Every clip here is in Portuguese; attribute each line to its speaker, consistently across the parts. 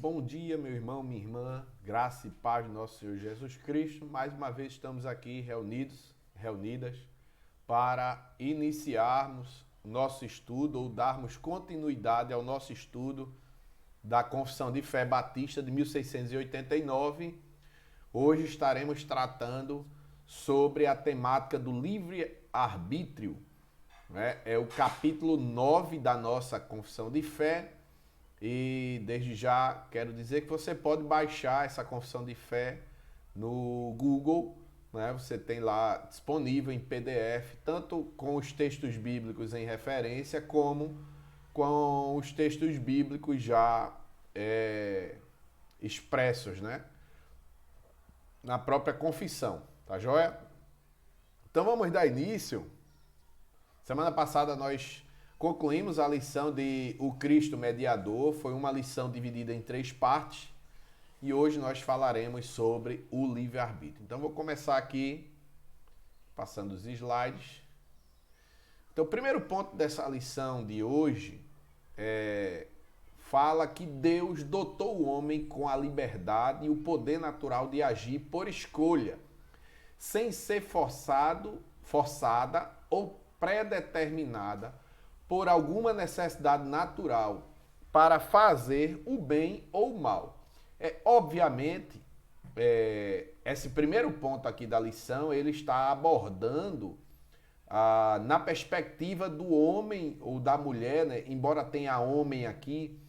Speaker 1: Bom dia, meu irmão, minha irmã, graça e paz do nosso Senhor Jesus Cristo. Mais uma vez estamos aqui reunidas, para iniciarmos nosso estudo ou darmos continuidade ao nosso estudo da Confissão de Fé Batista de 1689. Hoje estaremos tratando sobre a temática do livre-arbítrio, né? É o capítulo 9 da nossa Confissão de Fé. E desde já quero dizer que você pode baixar essa Confissão de Fé no Google, né? Você tem lá disponível em PDF, tanto com os textos bíblicos em referência, como com os textos bíblicos já expressos, né? Na própria confissão, tá joia? Então vamos dar início. Semana passada nós concluímos a lição de O Cristo Mediador, foi uma lição dividida em 3 partes e hoje nós falaremos sobre o livre-arbítrio. Então vou começar aqui passando os slides. Então o primeiro ponto dessa lição de hoje fala que Deus dotou o homem com a liberdade e o poder natural de agir por escolha, sem ser forçada ou predeterminada por alguma necessidade natural para fazer o bem ou o mal. Obviamente, esse primeiro ponto aqui da lição, ele está abordando na perspectiva do homem ou da mulher, né? Embora tenha homem aqui,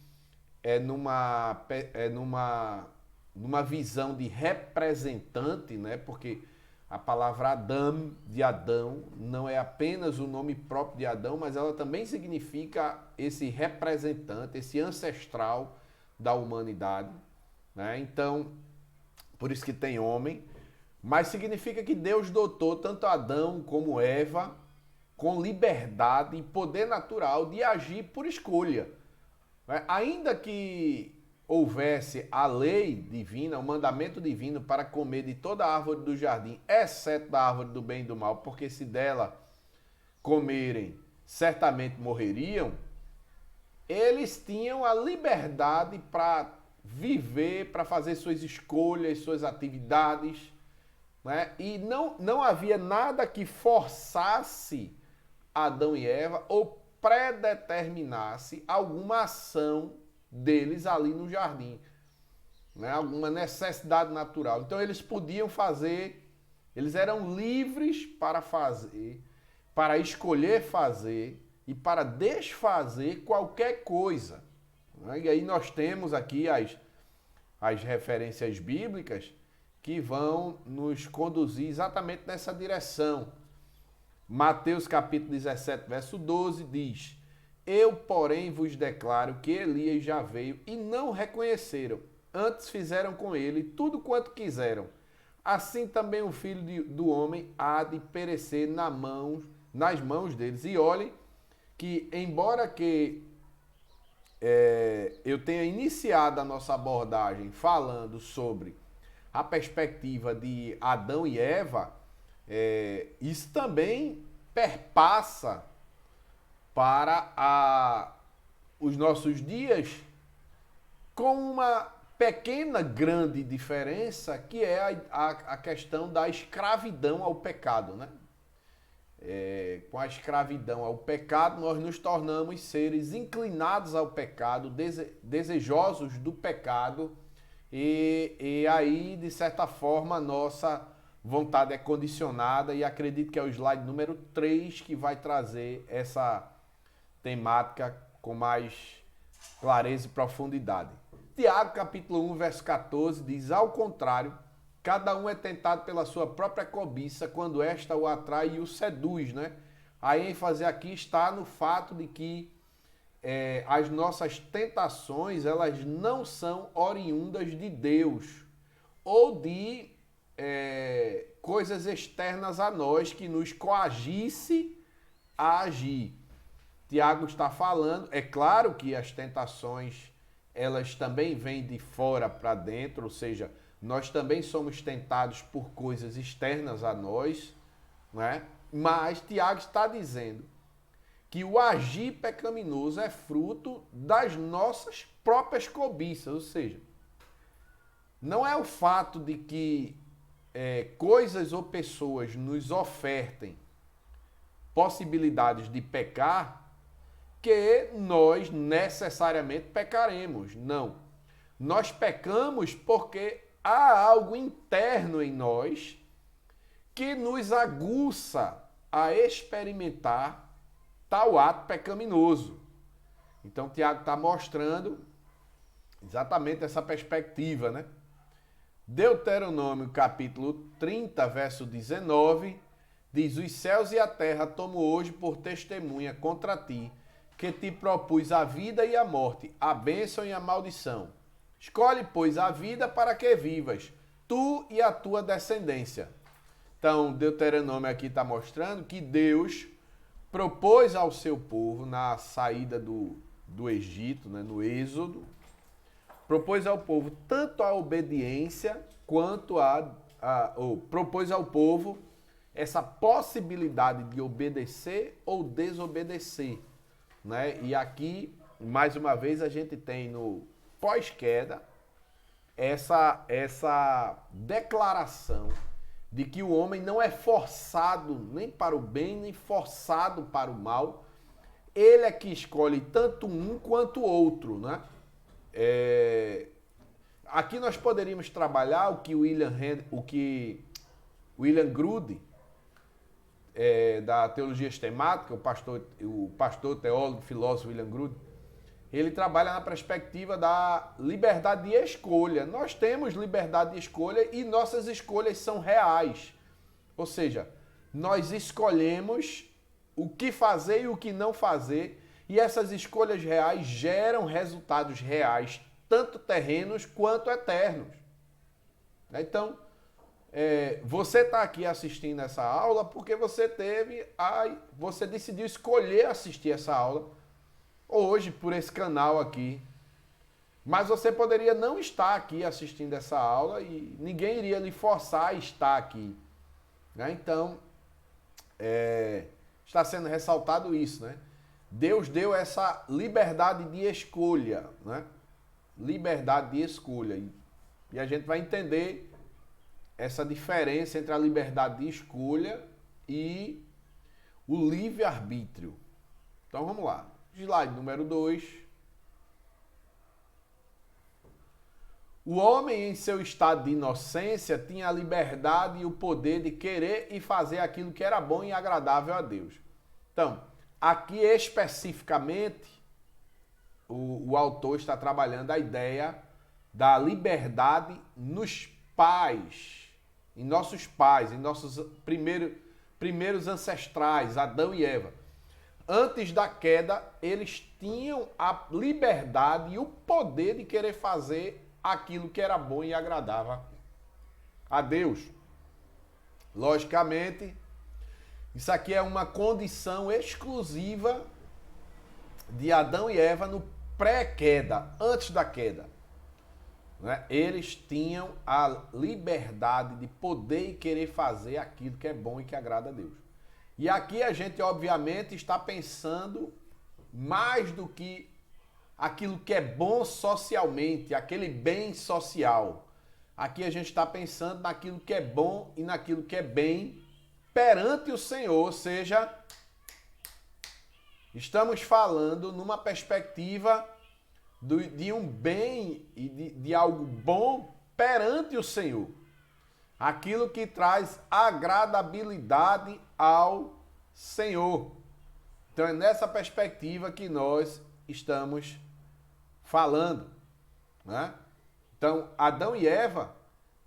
Speaker 1: numa visão de representante, né? Porque a palavra Adam, de Adão, não é apenas o nome próprio de Adão, mas ela também significa esse representante, esse ancestral da humanidade, né? Então, por isso que tem homem, mas significa que Deus dotou tanto Adão como Eva com liberdade e poder natural de agir por escolha, né? Ainda que houvesse a lei divina, o mandamento divino para comer de toda a árvore do jardim, exceto da árvore do bem e do mal, porque se dela comerem, certamente morreriam, eles tinham a liberdade para viver, para fazer suas escolhas, suas atividades, né? E não havia nada que forçasse Adão e Eva ou predeterminasse alguma ação deles ali no jardim, né? Alguma necessidade natural. Então eles podiam fazer, eles eram livres para fazer, para escolher fazer e para desfazer qualquer coisa, né? E aí nós temos aqui as referências bíblicas que vão nos conduzir exatamente nessa direção. Mateus capítulo 17, verso 12 diz: Eu, porém, vos declaro que Elias já veio e não reconheceram. Antes fizeram com ele tudo quanto quiseram. Assim também o Filho do Homem há de perecer nas mãos deles. E olhem que, embora que eu tenha iniciado a nossa abordagem falando sobre a perspectiva de Adão e Eva, isso também perpassa para os nossos dias, com uma pequena, grande diferença, que é a questão da escravidão ao pecado, né? Com a escravidão ao pecado, nós nos tornamos seres inclinados ao pecado, desejosos do pecado, e aí, de certa forma, a nossa vontade é condicionada, e acredito que é o slide número 3 que vai trazer essa temática com mais clareza e profundidade. Tiago, capítulo 1, verso 14, diz: Ao contrário, cada um é tentado pela sua própria cobiça, quando esta o atrai e o seduz, né? A ênfase aqui está no fato de que as nossas tentações, elas não são oriundas de Deus, ou de coisas externas a nós que nos coagisse a agir. Tiago está falando, é claro que as tentações, elas também vêm de fora para dentro, ou seja, nós também somos tentados por coisas externas a nós, né? Mas Tiago está dizendo que o agir pecaminoso é fruto das nossas próprias cobiças, ou seja, não é o fato de que coisas ou pessoas nos ofertem possibilidades de pecar que nós necessariamente pecaremos. Não. Nós pecamos porque há algo interno em nós que nos aguça a experimentar tal ato pecaminoso. Então, Tiago está mostrando exatamente essa perspectiva, né? Deuteronômio capítulo 30, verso 19, diz: os céus e a terra tomo hoje por testemunha contra ti, que te propus a vida e a morte, a bênção e a maldição. Escolhe, pois, a vida para que vivas, tu e a tua descendência. Então, Deuteronômio aqui está mostrando que Deus propôs ao seu povo, na saída do Egito, né, no Êxodo, propôs ao povo tanto a obediência quanto propôs ao povo essa possibilidade de obedecer ou desobedecer, né? E aqui, mais uma vez, a gente tem no pós-queda essa declaração de que o homem não é forçado nem para o bem, nem forçado para o mal. Ele é que escolhe tanto um quanto o outro, né? Aqui nós poderíamos trabalhar o que William Grude, da teologia sistemática, o pastor, teólogo, filósofo William Grude, ele trabalha na perspectiva da liberdade de escolha. Nós temos liberdade de escolha e nossas escolhas são reais. Ou seja, nós escolhemos o que fazer e o que não fazer, e essas escolhas reais geram resultados reais, tanto terrenos quanto eternos. Então, você está aqui assistindo essa aula porque você decidiu escolher assistir essa aula hoje por esse canal aqui. Mas você poderia não estar aqui assistindo essa aula e ninguém iria lhe forçar a estar aqui, né? Então, está sendo ressaltado isso, né? Deus deu essa liberdade de escolha, né? Liberdade de escolha. E a gente vai entender essa diferença entre a liberdade de escolha e o livre-arbítrio. Então vamos lá. Slide número 2. O homem, em seu estado de inocência, tinha a liberdade e o poder de querer e fazer aquilo que era bom e agradável a Deus. Então, aqui especificamente, o autor está trabalhando a ideia da liberdade nos pais, em nossos pais, em nossos primeiros ancestrais, Adão e Eva. Antes da queda, eles tinham a liberdade e o poder de querer fazer aquilo que era bom e agradável a Deus. Logicamente, isso aqui é uma condição exclusiva de Adão e Eva no pré-queda, antes da queda. Né? Eles tinham a liberdade de poder e querer fazer aquilo que é bom e que agrada a Deus. E aqui a gente, obviamente, está pensando mais do que aquilo que é bom socialmente, aquele bem social. Aqui a gente está pensando naquilo que é bom e naquilo que é bem perante o Senhor, ou seja, estamos falando numa perspectiva de um bem e de algo bom perante o Senhor. Aquilo que traz agradabilidade ao Senhor. Então é nessa perspectiva que nós estamos falando, né? Então, Adão e Eva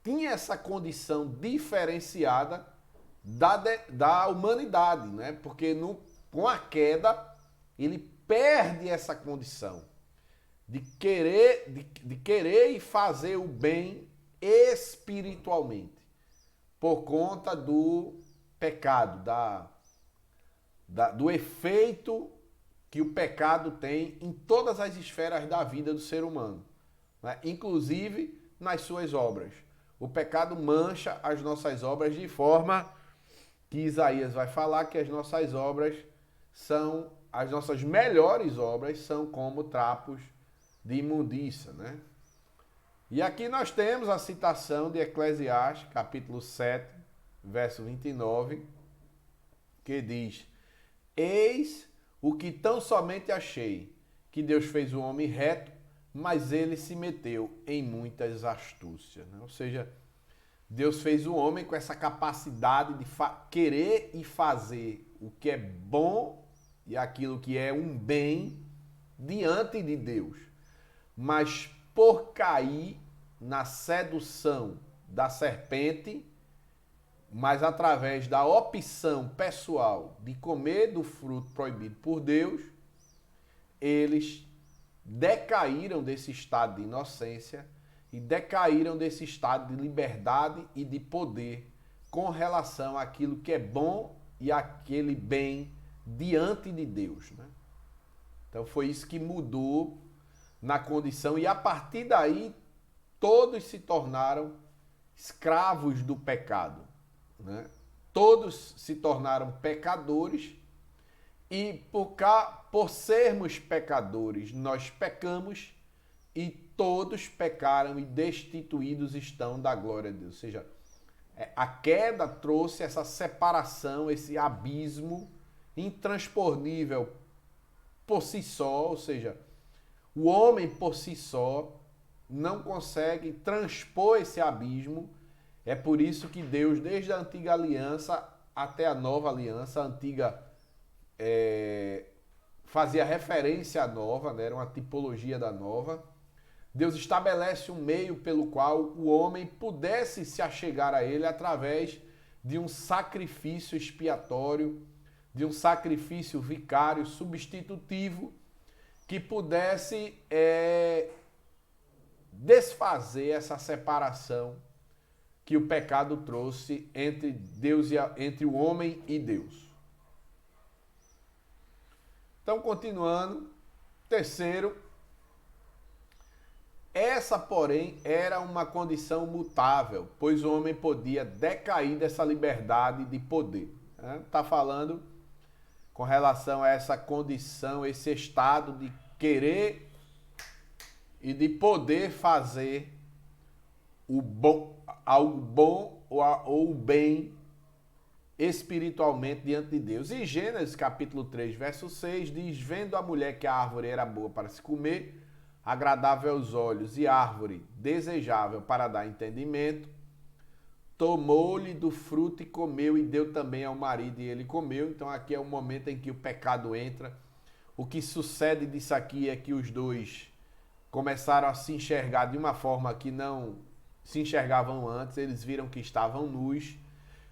Speaker 1: tinham essa condição diferenciada da humanidade, né? Porque com a queda, ele perde essa condição de querer e fazer o bem espiritualmente, por conta do pecado, do efeito que o pecado tem em todas as esferas da vida do ser humano, né? Inclusive nas suas obras. O pecado mancha as nossas obras de forma que Isaías vai falar que as nossas obras são as nossas melhores obras são como trapos de imundícia, né? E aqui nós temos a citação de Eclesiastes, capítulo 7, verso 29, que diz: Eis o que tão somente achei, que Deus fez o homem reto, mas ele se meteu em muitas astúcias, né? Ou seja, Deus fez o homem com essa capacidade de querer e fazer o que é bom e aquilo que é um bem diante de Deus. Mas por cair na sedução da serpente, mas através da opção pessoal de comer do fruto proibido por Deus, eles decaíram desse estado de inocência e decaíram desse estado de liberdade e de poder com relação àquilo que é bom e aquele bem diante de Deus, né? Então foi isso que mudou na condição, e a partir daí todos se tornaram escravos do pecado, né? Todos se tornaram pecadores, e por sermos pecadores, nós pecamos, e todos pecaram e destituídos estão da glória de Deus. Ou seja, a queda trouxe essa separação, esse abismo intransponível por si só, ou seja, o homem por si só não consegue transpor esse abismo. É por isso que Deus, desde a antiga aliança até a nova aliança, a antiga fazia referência à nova, né? Era uma tipologia da nova. Deus estabelece um meio pelo qual o homem pudesse se achegar a ele através de um sacrifício expiatório, de um sacrifício vicário, substitutivo, que pudesse desfazer essa separação que o pecado trouxe entre Deus entre o homem e Deus. Então, continuando, terceiro, essa, porém, era uma condição mutável, pois o homem podia decair dessa liberdade de poder. Está falando com relação a essa condição, esse estado de querer e de poder fazer o bom, algo bom ou o bem espiritualmente diante de Deus. E Gênesis capítulo 3, verso 6 diz: vendo a mulher que a árvore era boa para se comer, agradável aos olhos, e árvore desejável para dar entendimento, tomou-lhe do fruto e comeu, e deu também ao marido, e ele comeu. Então aqui é o momento em que o pecado entra. O que sucede disso aqui é que os dois começaram a se enxergar de uma forma que não se enxergavam antes. Eles viram que estavam nus.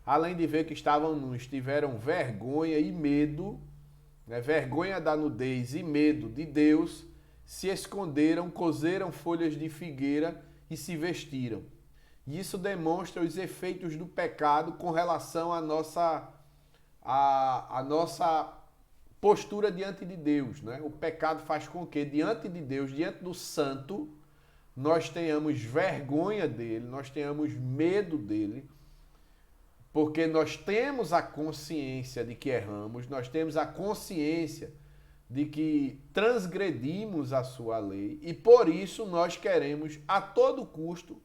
Speaker 1: Além de ver que estavam nus, tiveram vergonha e medo, né? Vergonha da nudez e medo de Deus, se esconderam, cozeram folhas de figueira e se vestiram. E isso demonstra os efeitos do pecado com relação à nossa postura diante de Deus, né? O pecado faz com que, diante de Deus, diante do santo, nós tenhamos vergonha dele, nós tenhamos medo dele, porque nós temos a consciência de que erramos, nós temos a consciência de que transgredimos a sua lei, e por isso nós queremos a todo custo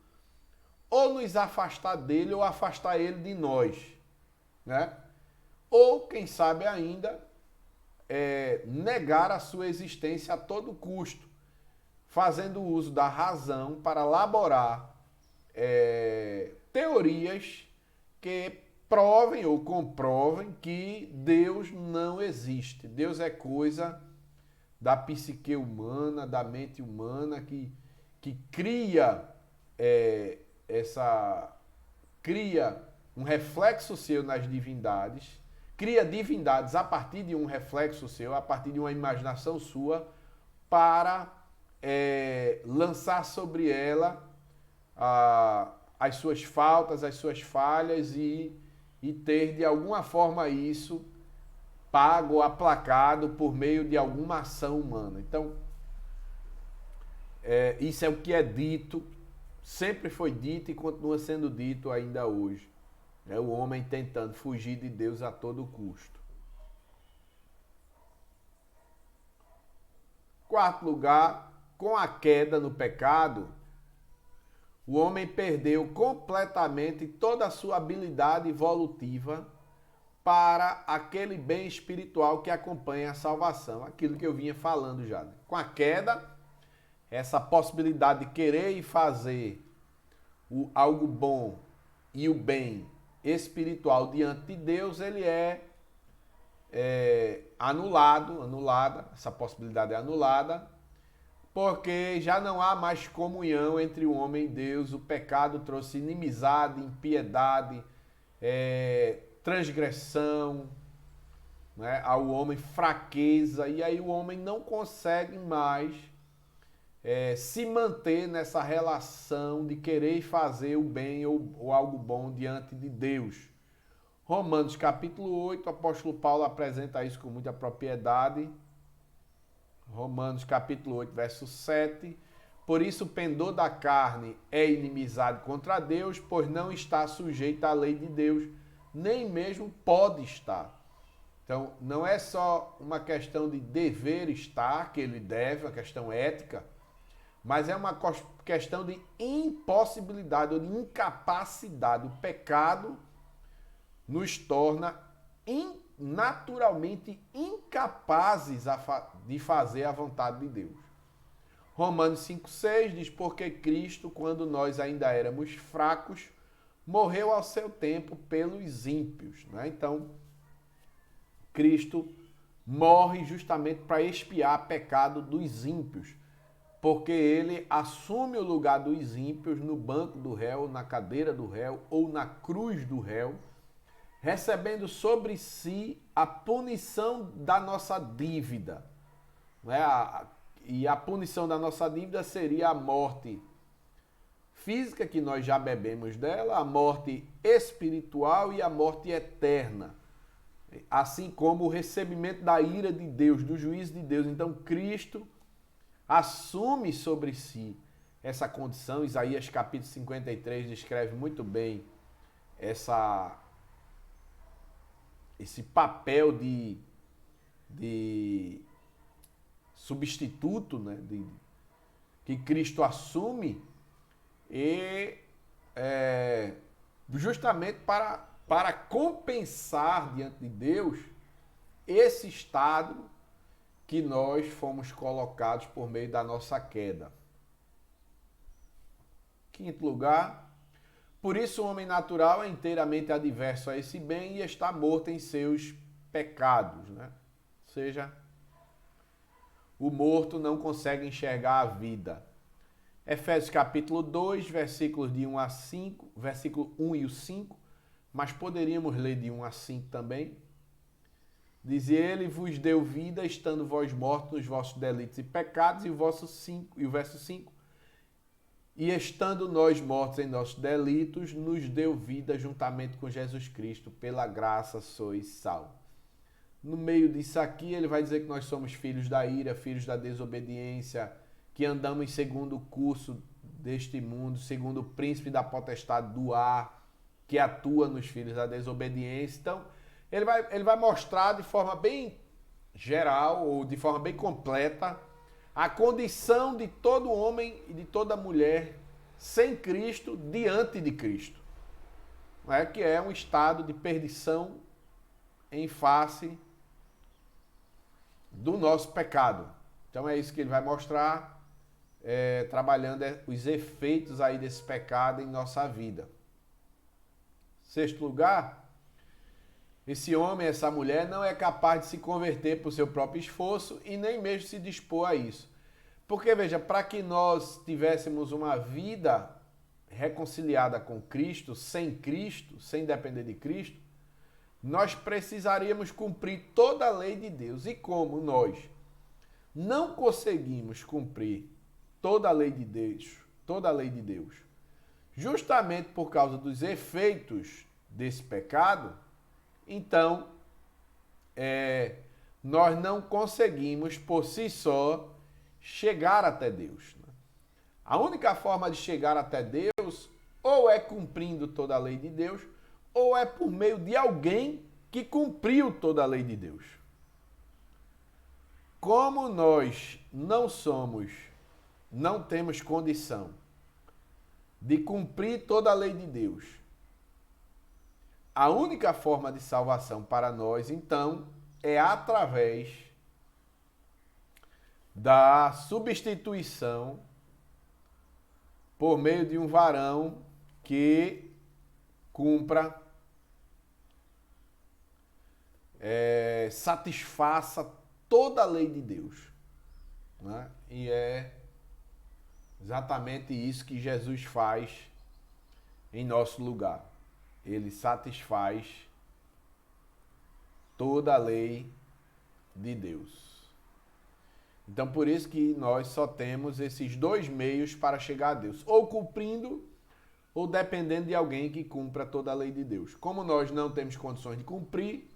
Speaker 1: ou nos afastar dele ou afastar ele de nós, né? Ou, quem sabe ainda, negar a sua existência a todo custo, fazendo uso da razão para elaborar teorias que provem ou comprovem que Deus não existe. Deus é coisa da psique humana, da mente humana, que cria cria um reflexo seu nas divindades, cria divindades a partir de um reflexo seu, a partir de uma imaginação sua, para lançar sobre ela as suas faltas, as suas falhas, e ter de alguma forma isso pago ou aplacado por meio de alguma ação humana. Então, isso é o que é dito, sempre foi dito e continua sendo dito ainda hoje. É o homem tentando fugir de Deus a todo custo. Quarto lugar, com a queda no pecado, o homem perdeu completamente toda a sua habilidade evolutiva para aquele bem espiritual que acompanha a salvação. Aquilo que eu vinha falando já. Com a queda, essa possibilidade de querer e fazer algo bom e o bem espiritual diante de Deus, ele é anulada, essa possibilidade é anulada, porque já não há mais comunhão entre o homem e Deus. O pecado trouxe inimizade, impiedade, transgressão, né, ao homem, fraqueza, e aí o homem não consegue mais se manter nessa relação de querer fazer o bem ou algo bom diante de Deus. Romanos capítulo 8, o apóstolo Paulo apresenta isso com muita propriedade. Romanos capítulo 8, verso 7. Por isso o pendor da carne é inimizade contra Deus, pois não está sujeito à lei de Deus, nem mesmo pode estar. Então, não é só uma questão de dever estar, que ele deve, uma questão ética, mas é uma questão de impossibilidade ou de incapacidade. O pecado nos torna naturalmente incapazes de fazer a vontade de Deus. Romanos 5,6 diz: porque Cristo, quando nós ainda éramos fracos, morreu ao seu tempo pelos ímpios. Né? Então, Cristo morre justamente para expiar o pecado dos ímpios, porque ele assume o lugar dos ímpios no banco do réu, na cadeira do réu ou na cruz do réu, recebendo sobre si a punição da nossa dívida. Né? E a punição da nossa dívida seria a morte física, que nós já bebemos dela, a morte espiritual e a morte eterna. Assim como o recebimento da ira de Deus, do juízo de Deus. Então, Cristo assume sobre si essa condição. Isaías capítulo 53 descreve muito bem esse papel de substituto, né, que Cristo assume, e justamente para compensar diante de Deus esse estado que nós fomos colocados por meio da nossa queda. Quinto lugar, por isso o homem natural é inteiramente adverso a esse bem e está morto em seus pecados. Né? Ou seja, o morto não consegue enxergar a vida. Efésios capítulo 2, versículos de 1 a 5, versículo 1 e o 5, mas poderíamos ler de 1 a 5 também. Diz: ele vos deu vida, estando vós mortos nos vossos delitos e pecados, e o verso 5, e estando nós mortos em nossos delitos, nos deu vida juntamente com Jesus Cristo, pela graça sois salvos. No meio disso aqui, ele vai dizer que nós somos filhos da ira, filhos da desobediência, que andamos segundo o curso deste mundo, segundo o príncipe da potestade do ar, que atua nos filhos da desobediência. Então, ele vai mostrar de forma bem geral, ou de forma bem completa, a condição de todo homem e de toda mulher sem Cristo diante de Cristo. Não é? Que é um estado de perdição em face do nosso pecado. Então é isso que ele vai mostrar, trabalhando os efeitos aí desse pecado em nossa vida. Sexto lugar, esse homem, essa mulher, não é capaz de se converter por seu próprio esforço e nem mesmo se dispor a isso. Porque, veja, para que nós tivéssemos uma vida reconciliada com Cristo, sem depender de Cristo, nós precisaríamos cumprir toda a lei de Deus. E como nós não conseguimos cumprir toda a lei de Deus, justamente por causa dos efeitos desse pecado, então, nós não conseguimos por si só chegar até Deus. A única forma de chegar até Deus ou é cumprindo toda a lei de Deus, ou é por meio de alguém que cumpriu toda a lei de Deus. como nós não temos condição de cumprir toda a lei de Deus, a única forma de salvação para nós, então, é através da substituição por meio de um varão que cumpra, satisfaça toda a lei de Deus, né? E é exatamente isso que Jesus faz em nosso lugar. Ele satisfaz toda a lei de Deus. Então, por isso que nós só temos esses dois meios para chegar a Deus, ou cumprindo, ou dependendo de alguém que cumpra toda a lei de Deus. Como nós não temos condições de cumprir,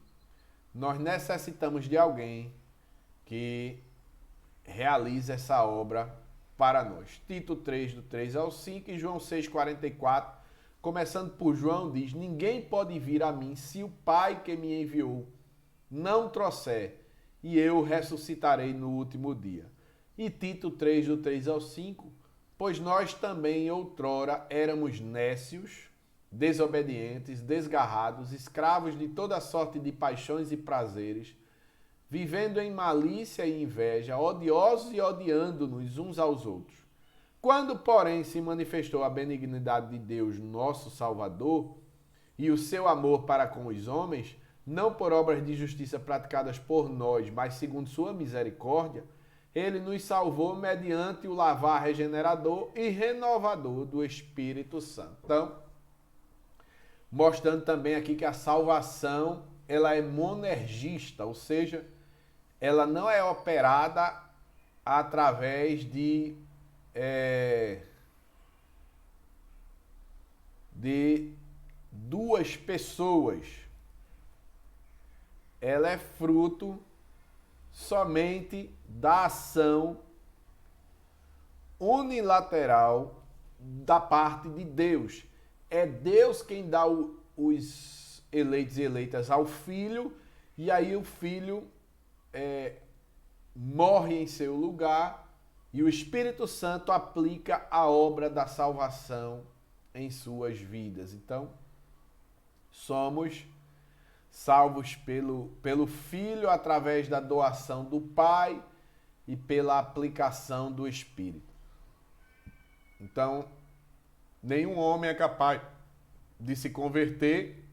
Speaker 1: nós necessitamos de alguém que realize essa obra para nós. Tito 3, do 3 ao 5 e João 6, 44, começando por João, diz: ninguém pode vir a mim se o Pai que me enviou não trouxer, e eu ressuscitarei no último dia. E Tito 3, do 3 ao 5, pois nós também outrora éramos nécios, desobedientes, desgarrados, escravos de toda sorte de paixões e prazeres, vivendo em malícia e inveja, odiosos e odiando-nos uns aos outros. Quando, porém, se manifestou a benignidade de Deus, nosso Salvador, e o seu amor para com os homens, não por obras de justiça praticadas por nós, mas segundo sua misericórdia, ele nos salvou mediante o lavar regenerador e renovador do Espírito Santo. Então, mostrando também aqui que a salvação, ela é monergista, ou seja, ela não é operada através de duas pessoas. Ela é fruto somente da ação unilateral da parte de Deus. É Deus quem dá os eleitos e eleitas ao Filho, e aí o Filho morre em seu lugar, e o Espírito Santo aplica a obra da salvação em suas vidas. Então, somos salvos pelo Filho através da doação do Pai e pela aplicação do Espírito. Então, nenhum homem é capaz de se converter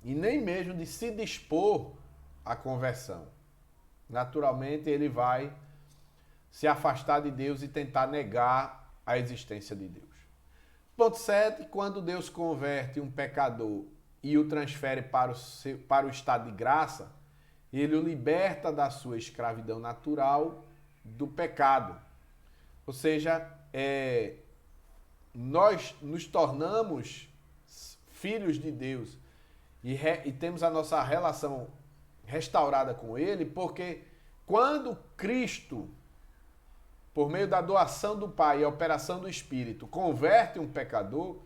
Speaker 1: e nem mesmo de se dispor à conversão. Naturalmente, ele vai se afastar de Deus e tentar negar a existência de Deus. Ponto 7, quando Deus converte um pecador e o transfere para o estado de graça, ele o liberta da sua escravidão natural do pecado. Ou seja, nós nos tornamos filhos de Deus e temos a nossa relação restaurada com Ele, porque quando Cristo, por meio da doação do Pai e a operação do Espírito, converte um pecador,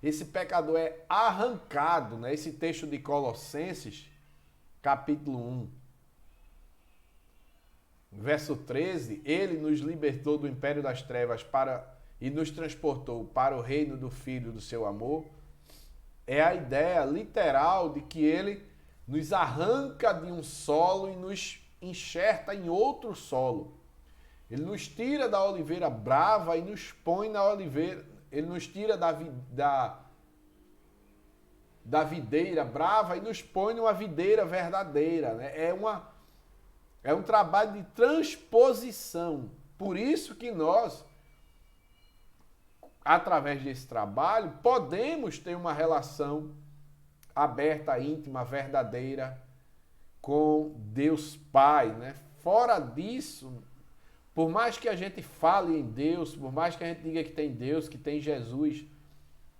Speaker 1: esse pecador é arrancado, né? Esse texto de Colossenses, capítulo 1, verso 13, ele nos libertou do império das trevas e nos transportou para o reino do Filho do seu amor. É a ideia literal de que ele nos arranca de um solo e nos enxerta em outro solo. Ele nos tira da oliveira brava e nos põe na oliveira. Ele nos tira da videira brava e nos põe numa videira verdadeira, né? É um trabalho de transposição. Por isso que nós, através desse trabalho, podemos ter uma relação aberta, íntima, verdadeira com Deus Pai, né? Fora disso, por mais que a gente fale em Deus, por mais que a gente diga que tem Deus, que tem Jesus,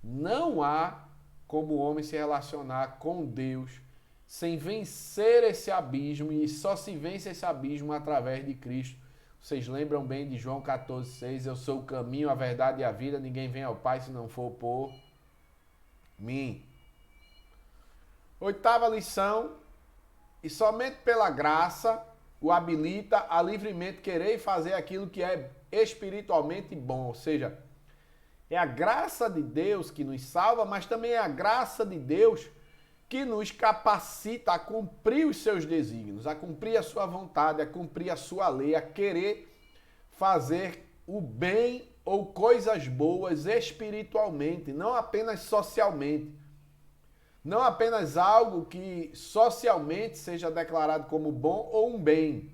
Speaker 1: não há como o homem se relacionar com Deus sem vencer esse abismo, e só se vence esse abismo através de Cristo. Vocês lembram bem de João 14,6, eu sou o caminho, a verdade e a vida, ninguém vem ao Pai se não for por mim. 8ª lição, e somente pela graça o habilita a livremente querer e fazer aquilo que é espiritualmente bom. Ou seja, é a graça de Deus que nos salva, mas também é a graça de Deus que nos capacita a cumprir os seus desígnios, a cumprir a sua vontade, a cumprir a sua lei, a querer fazer o bem ou coisas boas espiritualmente, não apenas socialmente. Não apenas algo que socialmente seja declarado como bom ou um bem,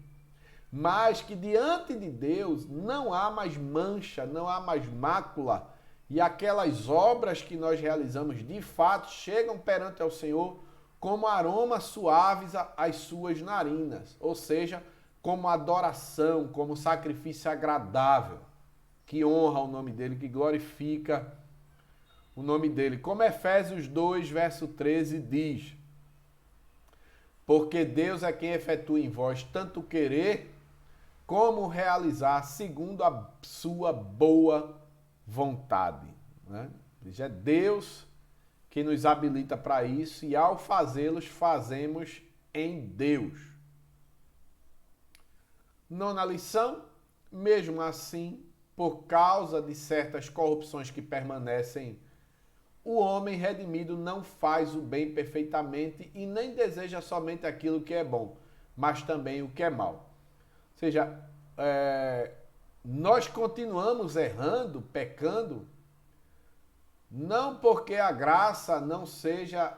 Speaker 1: mas que diante de Deus não há mais mancha, não há mais mácula, e aquelas obras que nós realizamos de fato chegam perante ao Senhor como aromas suaves às suas narinas, ou seja, como adoração, como sacrifício agradável, que honra o nome dele, que glorifica o nome dele. Como Efésios 2, verso 13 diz: porque Deus é quem efetua em vós tanto querer como realizar segundo a sua boa vontade. Né? É Deus que nos habilita para isso e ao fazê-los, fazemos em Deus. Nona lição, mesmo assim, por causa de certas corrupções que permanecem, o homem redimido não faz o bem perfeitamente e nem deseja somente aquilo que é bom, mas também o que é mal. Ou seja, nós continuamos errando, pecando, não porque a graça não seja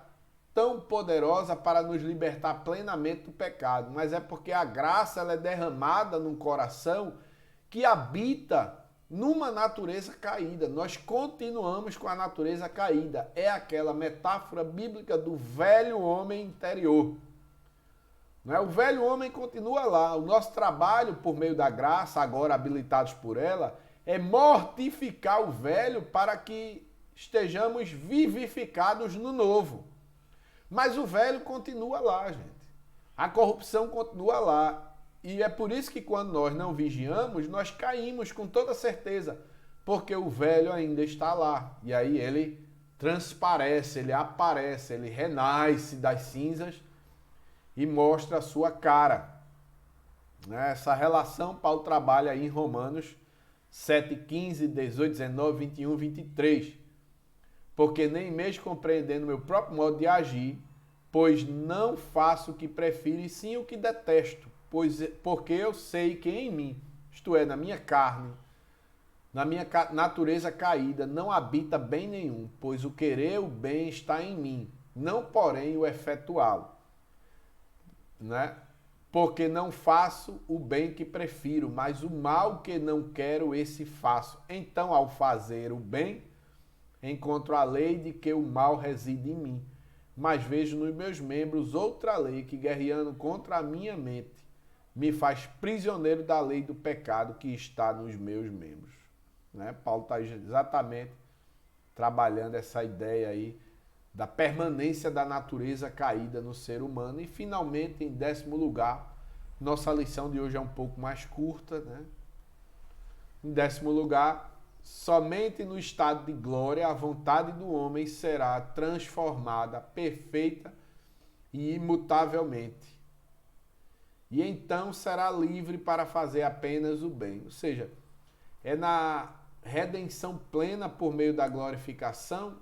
Speaker 1: tão poderosa para nos libertar plenamente do pecado, mas é porque a graça ela é derramada num coração que habita numa natureza caída. Nós continuamos com a natureza caída. É aquela metáfora bíblica do velho homem interior. Não é? O velho homem continua lá. O nosso trabalho, por meio da graça, agora habilitados por ela, é mortificar o velho para que estejamos vivificados no novo. Mas o velho continua lá, gente. A corrupção continua lá. E é por isso que quando nós não vigiamos, nós caímos com toda certeza, porque o velho ainda está lá. E aí ele transparece, ele aparece, ele renasce das cinzas e mostra a sua cara. Essa relação Paulo trabalha aí em Romanos 7, 15, 18, 19, 21, 23. Porque nem mesmo compreendendo meu próprio modo de agir, pois não faço o que prefiro e sim o que detesto. Porque eu sei que em mim, isto é, na minha carne, na minha natureza caída, não habita bem nenhum, pois o querer o bem está em mim, não porém o efetuá-lo. Né? Porque não faço o bem que prefiro, mas o mal que não quero, esse faço. Então, ao fazer o bem, encontro a lei de que o mal reside em mim, mas vejo nos meus membros outra lei que, guerreando contra a minha mente, me faz prisioneiro da lei do pecado que está nos meus membros. Né? Paulo está exatamente trabalhando essa ideia aí da permanência da natureza caída no ser humano. E, finalmente, em 10º lugar, nossa lição de hoje é um pouco mais curta. Né? Em 10º lugar, somente no estado de glória a vontade do homem será transformada perfeita e imutavelmente. E então será livre para fazer apenas o bem. Ou seja, é na redenção plena por meio da glorificação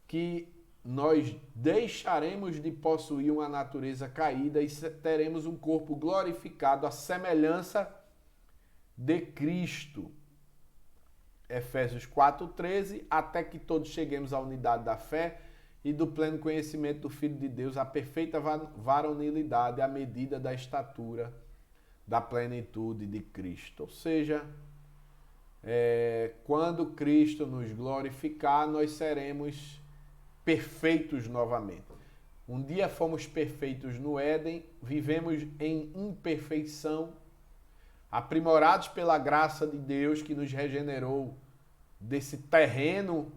Speaker 1: que nós deixaremos de possuir uma natureza caída e teremos um corpo glorificado à semelhança de Cristo. Efésios 4:13, até que todos cheguemos à unidade da fé e do pleno conhecimento do Filho de Deus, a perfeita varonilidade, à medida da estatura da plenitude de Cristo. Ou seja, quando Cristo nos glorificar, nós seremos perfeitos novamente. Um dia fomos perfeitos no Éden, vivemos em imperfeição, aprimorados pela graça de Deus que nos regenerou desse terreno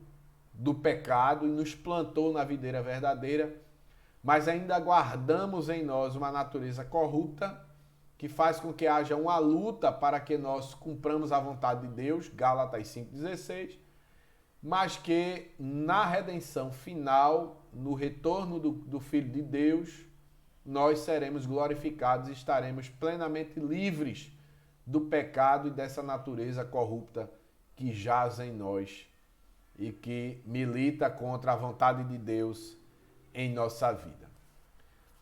Speaker 1: do pecado e nos plantou na videira verdadeira, mas ainda guardamos em nós uma natureza corrupta que faz com que haja uma luta para que nós cumpramos a vontade de Deus, Gálatas 5,16, mas que na redenção final, no retorno do Filho de Deus, nós seremos glorificados e estaremos plenamente livres do pecado e dessa natureza corrupta que jaz em nós e que milita contra a vontade de Deus em nossa vida.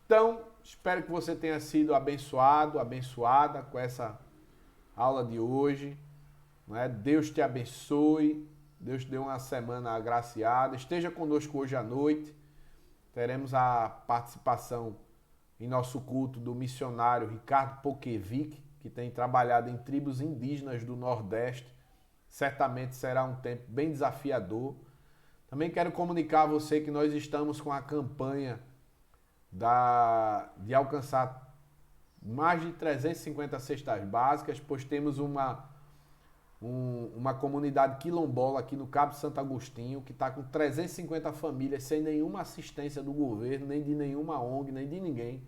Speaker 1: Então, espero que você tenha sido abençoado, abençoada com essa aula de hoje. Não é? Deus te abençoe, Deus te dê uma semana agraciada. Esteja conosco hoje à noite. Teremos a participação em nosso culto do missionário Ricardo Pokevic, que tem trabalhado em tribos indígenas do Nordeste. Certamente será um tempo bem desafiador. Também quero comunicar a você que nós estamos com a campanha de alcançar mais de 350 cestas básicas, pois temos uma comunidade quilombola aqui no Cabo Santo Agostinho, que está com 350 famílias sem nenhuma assistência do governo, nem de nenhuma ONG, nem de ninguém.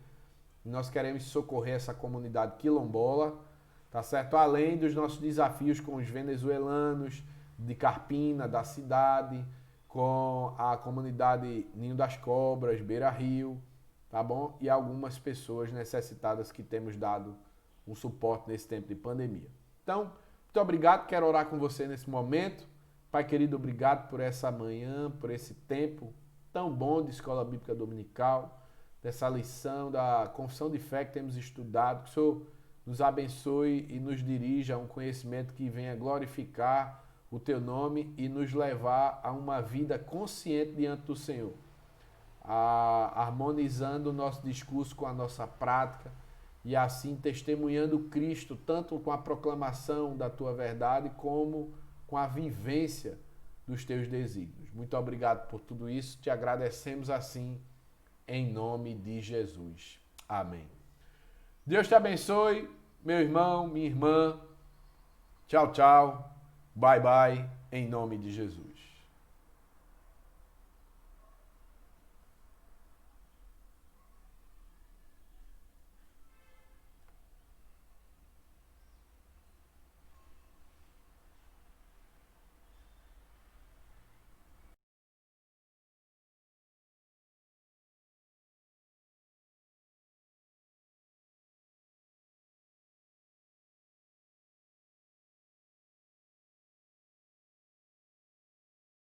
Speaker 1: E nós queremos socorrer essa comunidade quilombola, tá certo? Além dos nossos desafios com os venezuelanos de Carpina, da cidade, com a comunidade Ninho das Cobras, Beira Rio, tá bom? E algumas pessoas necessitadas que temos dado um suporte nesse tempo de pandemia. Então, muito obrigado, quero orar com você nesse momento. Pai querido, obrigado por essa manhã, por esse tempo tão bom de Escola Bíblica Dominical, dessa lição da confissão de fé que temos estudado. Que o Senhor nos abençoe e nos dirija a um conhecimento que venha glorificar o Teu nome e nos levar a uma vida consciente diante do Senhor, harmonizando o nosso discurso com a nossa prática e assim testemunhando Cristo, tanto com a proclamação da Tua verdade, como com a vivência dos Teus desígnios. Muito obrigado por tudo isso, te agradecemos assim, em nome de Jesus. Amém. Deus te abençoe, meu irmão, minha irmã. Tchau, tchau. Bye, bye, em nome de Jesus.